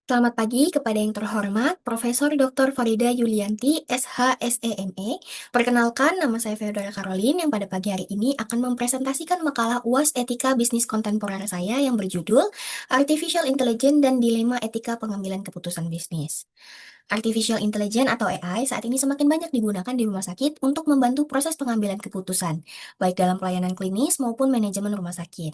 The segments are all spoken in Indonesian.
Selamat pagi kepada yang terhormat Profesor Dr. Farida Yulianti, SHSEME. Perkenalkan, nama saya Feodora Caroline yang pada pagi hari ini akan mempresentasikan makalah UAS Etika Bisnis Kontemporer saya yang berjudul Artificial Intelligence dan Dilema Etika Pengambilan Keputusan Bisnis. Artificial Intelligence atau AI saat ini semakin banyak digunakan di rumah sakit untuk membantu proses pengambilan keputusan, baik dalam pelayanan klinis maupun manajemen rumah sakit.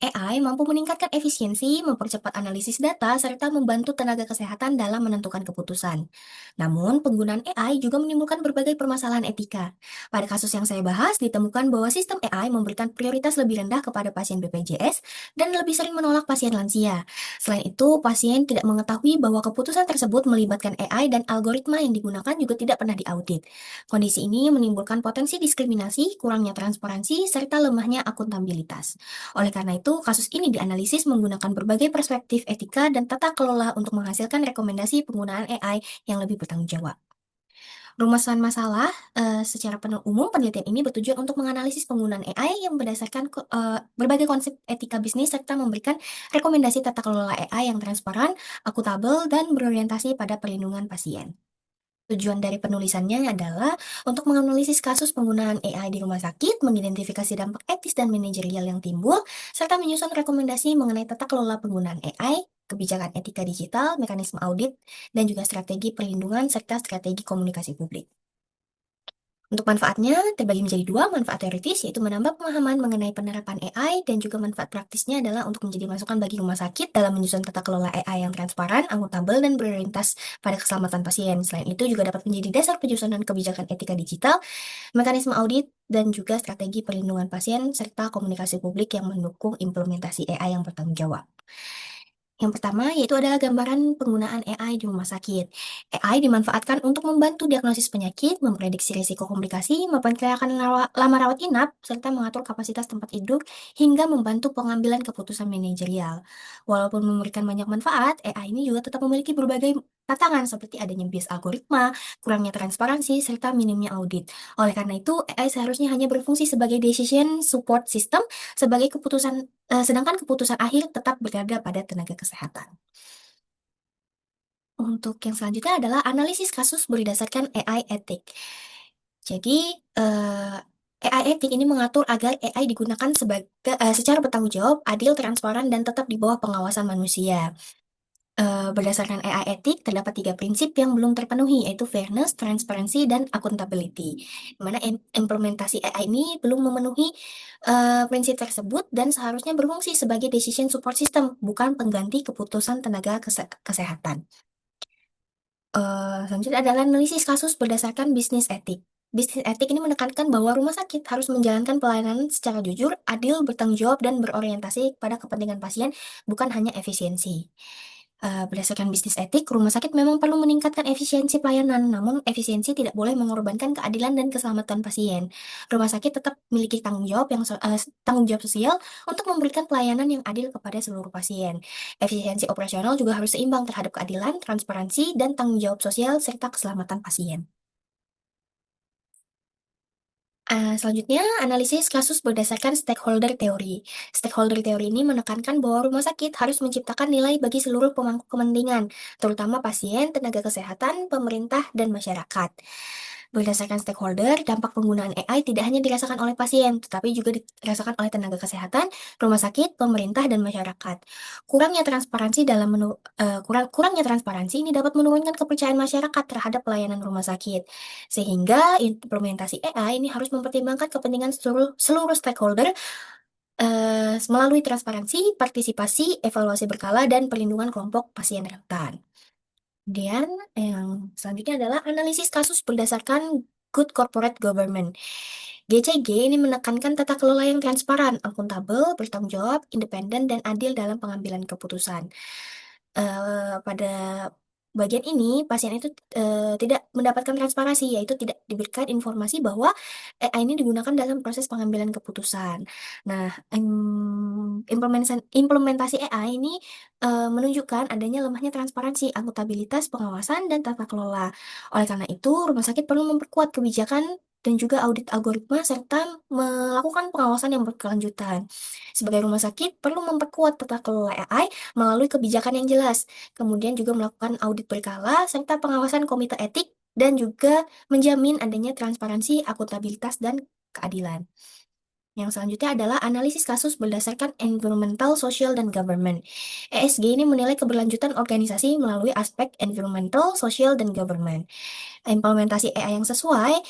AI mampu meningkatkan efisiensi, mempercepat analisis data, serta membantu tenaga kesehatan dalam menentukan keputusan. Namun, penggunaan AI juga menimbulkan berbagai permasalahan etika. Pada kasus yang saya bahas, ditemukan bahwa sistem AI memberikan prioritas lebih rendah kepada pasien BPJS dan lebih sering menolak pasien lansia. Selain itu, pasien tidak mengetahui bahwa keputusan tersebut melibatkan AI dan algoritma yang digunakan juga tidak pernah diaudit. Kondisi ini menimbulkan potensi diskriminasi, kurangnya transparansi, serta lemahnya akuntabilitas. Oleh karena itu, kasus ini dianalisis menggunakan berbagai perspektif etika dan tata kelola untuk menghasilkan rekomendasi penggunaan AI yang lebih bertanggung jawab. Rumusan masalah, secara umum penelitian ini bertujuan untuk menganalisis penggunaan AI yang berdasarkan berbagai konsep etika bisnis serta memberikan rekomendasi tata kelola AI yang transparan, akuntabel, dan berorientasi pada perlindungan pasien. Tujuan dari penulisannya adalah untuk menganalisis kasus penggunaan AI di rumah sakit, mengidentifikasi dampak etis dan manajerial yang timbul, serta menyusun rekomendasi mengenai tata kelola penggunaan AI, kebijakan etika digital, mekanisme audit, dan juga strategi perlindungan serta strategi komunikasi publik. Untuk manfaatnya terbagi menjadi dua, manfaat teoritis yaitu menambah pemahaman mengenai penerapan AI dan juga manfaat praktisnya adalah untuk menjadi masukan bagi rumah sakit dalam menyusun tata kelola AI yang transparan, akuntabel, dan berorientasi pada keselamatan pasien. Selain itu juga dapat menjadi dasar penyusunan kebijakan etika digital, mekanisme audit, dan juga strategi perlindungan pasien serta komunikasi publik yang mendukung implementasi AI yang bertanggung jawab. Yang pertama yaitu adalah gambaran penggunaan AI di rumah sakit. AI dimanfaatkan untuk membantu diagnosis penyakit, memprediksi risiko komplikasi, memperkirakan lama rawat inap, serta mengatur kapasitas tempat tidur hingga membantu pengambilan keputusan manajerial. Walaupun memberikan banyak manfaat, AI ini juga tetap memiliki berbagai tantangan seperti adanya bias algoritma, kurangnya transparansi, serta minimnya audit. Oleh karena itu, AI seharusnya hanya berfungsi sebagai decision support system sebagai sedangkan keputusan akhir tetap berada pada tenaga kesehatan. Untuk yang selanjutnya adalah analisis kasus berdasarkan AI etik. Jadi, AI etik ini mengatur agar AI digunakan secara bertanggung jawab, adil, transparan, dan tetap di bawah pengawasan manusia. Berdasarkan AI etik, terdapat 3 prinsip yang belum terpenuhi, yaitu fairness, transparansi, dan accountability. Di mana implementasi AI ini belum memenuhi, prinsip tersebut dan seharusnya berfungsi sebagai decision support system, bukan pengganti keputusan tenaga kesehatan. Selanjutnya adalah analisis kasus berdasarkan bisnis etik. Bisnis etik ini menekankan bahwa rumah sakit harus menjalankan pelayanan secara jujur, adil, bertanggung jawab, dan berorientasi pada kepentingan pasien, bukan hanya efisiensi. Berdasarkan bisnis etik, rumah sakit memang perlu meningkatkan efisiensi pelayanan, namun efisiensi tidak boleh mengorbankan keadilan dan keselamatan pasien. Rumah sakit tetap memiliki tanggung jawab sosial untuk memberikan pelayanan yang adil kepada seluruh pasien. Efisiensi operasional juga harus seimbang terhadap keadilan, transparansi, dan tanggung jawab sosial serta keselamatan pasien. Selanjutnya, analisis kasus berdasarkan stakeholder teori. Stakeholder teori ini menekankan bahwa rumah sakit harus menciptakan nilai bagi seluruh pemangku kepentingan, terutama pasien, tenaga kesehatan, pemerintah, dan masyarakat. Berdasarkan stakeholder, dampak penggunaan AI tidak hanya dirasakan oleh pasien, tetapi juga dirasakan oleh tenaga kesehatan, rumah sakit, pemerintah, dan masyarakat. Kurangnya transparansi ini dapat menurunkan kepercayaan masyarakat terhadap pelayanan rumah sakit. Sehingga implementasi AI ini harus mempertimbangkan kepentingan seluruh stakeholder melalui transparansi, partisipasi, evaluasi berkala, dan perlindungan kelompok pasien rentan. Kemudian yang selanjutnya adalah analisis kasus berdasarkan Good Corporate Government. GCG ini menekankan tata kelola yang transparan, akuntabel, bertanggung jawab, independen, dan adil dalam pengambilan keputusan. Pada bagian ini, pasien itu, tidak mendapatkan transparansi, yaitu tidak diberikan informasi bahwa AI ini digunakan dalam proses pengambilan keputusan. Nah, implementasi AI ini, menunjukkan adanya lemahnya transparansi, akuntabilitas, pengawasan, dan tata kelola. Oleh karena itu, rumah sakit perlu memperkuat kebijakan dan juga audit algoritma serta melakukan pengawasan yang berkelanjutan. Sebagai rumah sakit, perlu memperkuat tata kelola AI melalui kebijakan yang jelas, kemudian juga melakukan audit berkala serta pengawasan komite etik dan juga menjamin adanya transparansi, akuntabilitas, dan keadilan. Yang selanjutnya adalah analisis kasus berdasarkan environmental, social, dan government. ESG ini menilai keberlanjutan organisasi melalui aspek environmental, social, dan government. Implementasi AI yang sesuai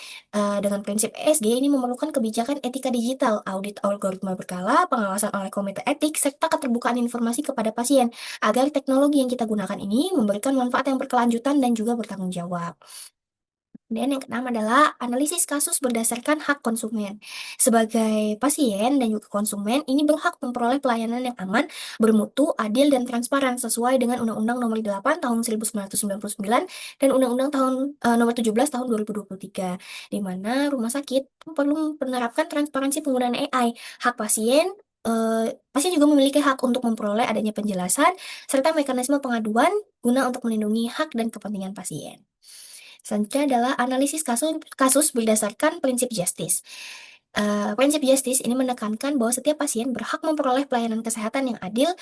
dengan prinsip ESG ini memerlukan kebijakan etika digital, audit algoritma berkala, pengawasan oleh komite etik, serta keterbukaan informasi kepada pasien, agar teknologi yang kita gunakan ini memberikan manfaat yang berkelanjutan dan juga bertanggung jawab. Kemudian yang keenam adalah analisis kasus berdasarkan hak konsumen. Sebagai pasien dan juga konsumen, ini berhak memperoleh pelayanan yang aman, bermutu, adil, dan transparan sesuai dengan Undang-Undang Nomor 8 Tahun 1999 dan Undang-Undang Nomor 17 Tahun 2023, di mana rumah sakit perlu menerapkan transparansi penggunaan AI. Hak pasien pasien juga memiliki hak untuk memperoleh adanya penjelasan serta mekanisme pengaduan guna untuk melindungi hak dan kepentingan pasien. Selanjutnya adalah analisis kasus kasus berdasarkan prinsip justice. Prinsip justice ini menekankan bahwa setiap pasien berhak memperoleh pelayanan kesehatan yang adil,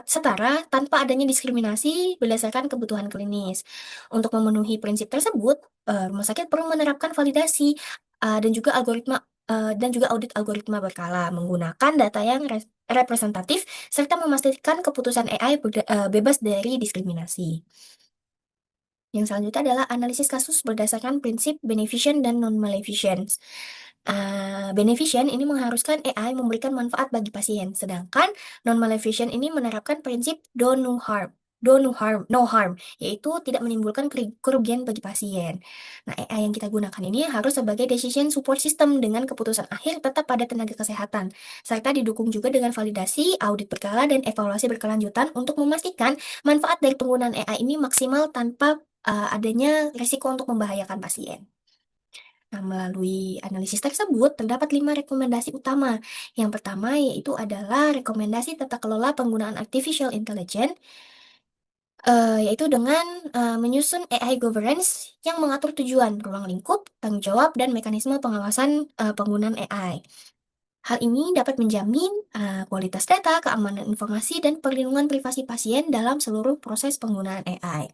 setara, tanpa adanya diskriminasi berdasarkan kebutuhan klinis. Untuk memenuhi prinsip tersebut, rumah sakit perlu menerapkan validasi dan juga audit algoritma berkala menggunakan data yang representatif serta memastikan keputusan AI bebas dari diskriminasi. Yang selanjutnya adalah analisis kasus berdasarkan prinsip beneficent dan non-maleficent. Beneficent ini mengharuskan AI memberikan manfaat bagi pasien, sedangkan non-maleficent ini menerapkan prinsip no harm, yaitu tidak menimbulkan kerugian bagi pasien. Nah, AI yang kita gunakan ini harus sebagai decision support system dengan keputusan akhir tetap pada tenaga kesehatan, serta didukung juga dengan validasi, audit berkala, dan evaluasi berkelanjutan untuk memastikan manfaat dari penggunaan AI ini maksimal tanpa adanya risiko untuk membahayakan pasien. Nah, melalui analisis tersebut terdapat 5 rekomendasi utama. Yang pertama yaitu adalah rekomendasi tata kelola penggunaan artificial intelligence, yaitu dengan menyusun AI governance yang mengatur tujuan, ruang lingkup, tanggung jawab, dan mekanisme pengawasan penggunaan AI. Hal ini dapat menjamin kualitas data, keamanan informasi, dan perlindungan privasi pasien dalam seluruh proses penggunaan AI.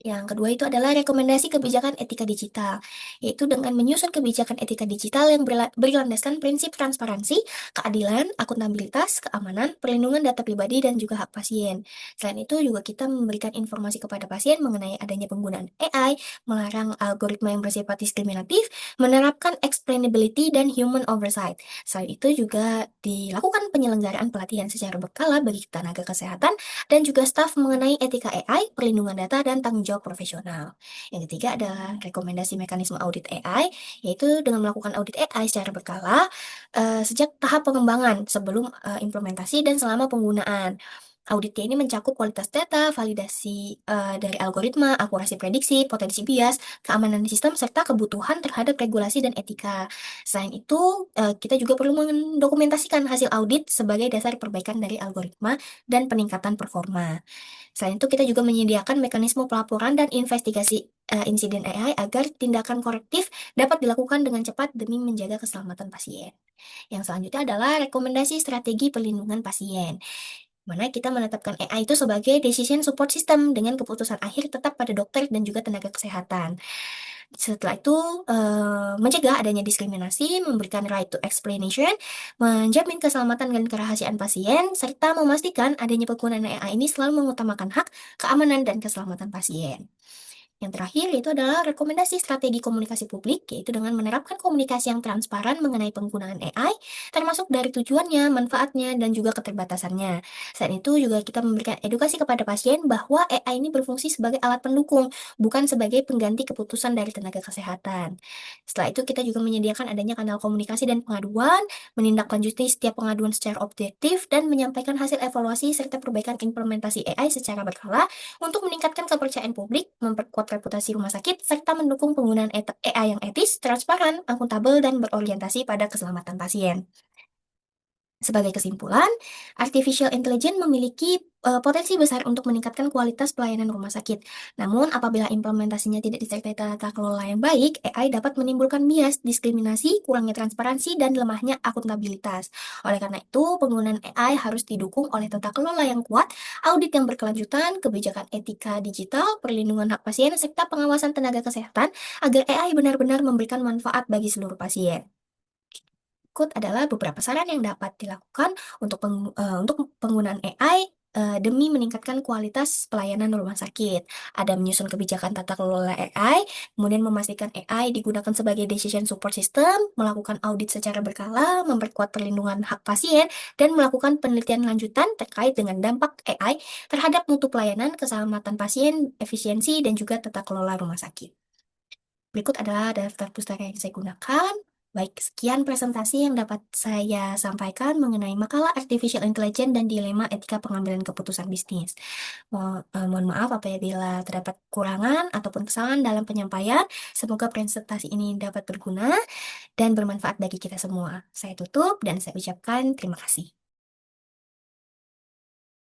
Yang kedua itu adalah rekomendasi kebijakan etika digital, yaitu dengan menyusun kebijakan etika digital yang berlandaskan prinsip transparansi, keadilan, akuntabilitas, keamanan, perlindungan data pribadi, dan juga hak pasien. Selain itu juga kita memberikan informasi kepada pasien mengenai adanya penggunaan AI, melarang algoritma yang bersifat diskriminatif, menerapkan explainability dan human oversight. Selain itu juga dilakukan penyelenggaraan pelatihan secara berkala bagi tenaga kesehatan dan juga staf mengenai etika AI, perlindungan data, dan tanggung jawab profesional. Yang ketiga adalah rekomendasi mekanisme audit AI, yaitu dengan melakukan audit AI secara berkala sejak tahap pengembangan, sebelum implementasi dan selama penggunaan. Auditnya ini mencakup kualitas data, validasi dari algoritma, akurasi prediksi, potensi bias, keamanan sistem, serta kebutuhan terhadap regulasi dan etika. Selain itu, kita juga perlu mendokumentasikan hasil audit sebagai dasar perbaikan dari algoritma dan peningkatan performa. Selain itu, kita juga menyediakan mekanisme pelaporan dan investigasi insiden AI agar tindakan korektif dapat dilakukan dengan cepat demi menjaga keselamatan pasien. Yang selanjutnya adalah rekomendasi strategi perlindungan pasien, mana kita menetapkan AI itu sebagai decision support system dengan keputusan akhir tetap pada dokter dan juga tenaga kesehatan. Setelah itu, mencegah adanya diskriminasi, memberikan right to explanation, menjamin keselamatan dan kerahasiaan pasien, serta memastikan adanya penggunaan AI ini selalu mengutamakan hak, keamanan, dan keselamatan pasien. Yang terakhir itu adalah rekomendasi strategi komunikasi publik, yaitu dengan menerapkan komunikasi yang transparan mengenai penggunaan AI, termasuk dari tujuannya, manfaatnya, dan juga keterbatasannya. Selain itu juga kita memberikan edukasi kepada pasien bahwa AI ini berfungsi sebagai alat pendukung, bukan sebagai pengganti keputusan dari tenaga kesehatan. Setelah itu kita juga menyediakan adanya kanal komunikasi dan pengaduan, menindaklanjuti setiap pengaduan secara objektif, dan menyampaikan hasil evaluasi serta perbaikan implementasi AI secara berkala untuk meningkatkan kepercayaan publik, memperkuat reputasi rumah sakit, serta mendukung penggunaan AI yang etis, transparan, akuntabel, dan berorientasi pada keselamatan pasien. Sebagai kesimpulan, artificial intelligence memiliki potensi besar untuk meningkatkan kualitas pelayanan rumah sakit. Namun, apabila implementasinya tidak disertai tata kelola yang baik, AI dapat menimbulkan bias, diskriminasi, kurangnya transparansi, dan lemahnya akuntabilitas. Oleh karena itu, penggunaan AI harus didukung oleh tata kelola yang kuat, audit yang berkelanjutan, kebijakan etika digital, perlindungan hak pasien, serta pengawasan tenaga kesehatan agar AI benar-benar memberikan manfaat bagi seluruh pasien. Berikut adalah beberapa saran yang dapat dilakukan untuk penggunaan AI, demi meningkatkan kualitas pelayanan rumah sakit. Ada menyusun kebijakan tata kelola AI, kemudian memastikan AI digunakan sebagai decision support system, melakukan audit secara berkala, memperkuat perlindungan hak pasien, dan melakukan penelitian lanjutan terkait dengan dampak AI terhadap mutu pelayanan, keselamatan pasien, efisiensi, dan juga tata kelola rumah sakit. Berikut adalah daftar pustaka yang saya gunakan. Baik, sekian presentasi yang dapat saya sampaikan mengenai makalah artificial intelligence dan dilema etika pengambilan keputusan bisnis. Mohon maaf apabila terdapat kekurangan ataupun kesalahan dalam penyampaian. Semoga presentasi ini dapat berguna dan bermanfaat bagi kita semua. Saya tutup dan saya ucapkan terima kasih.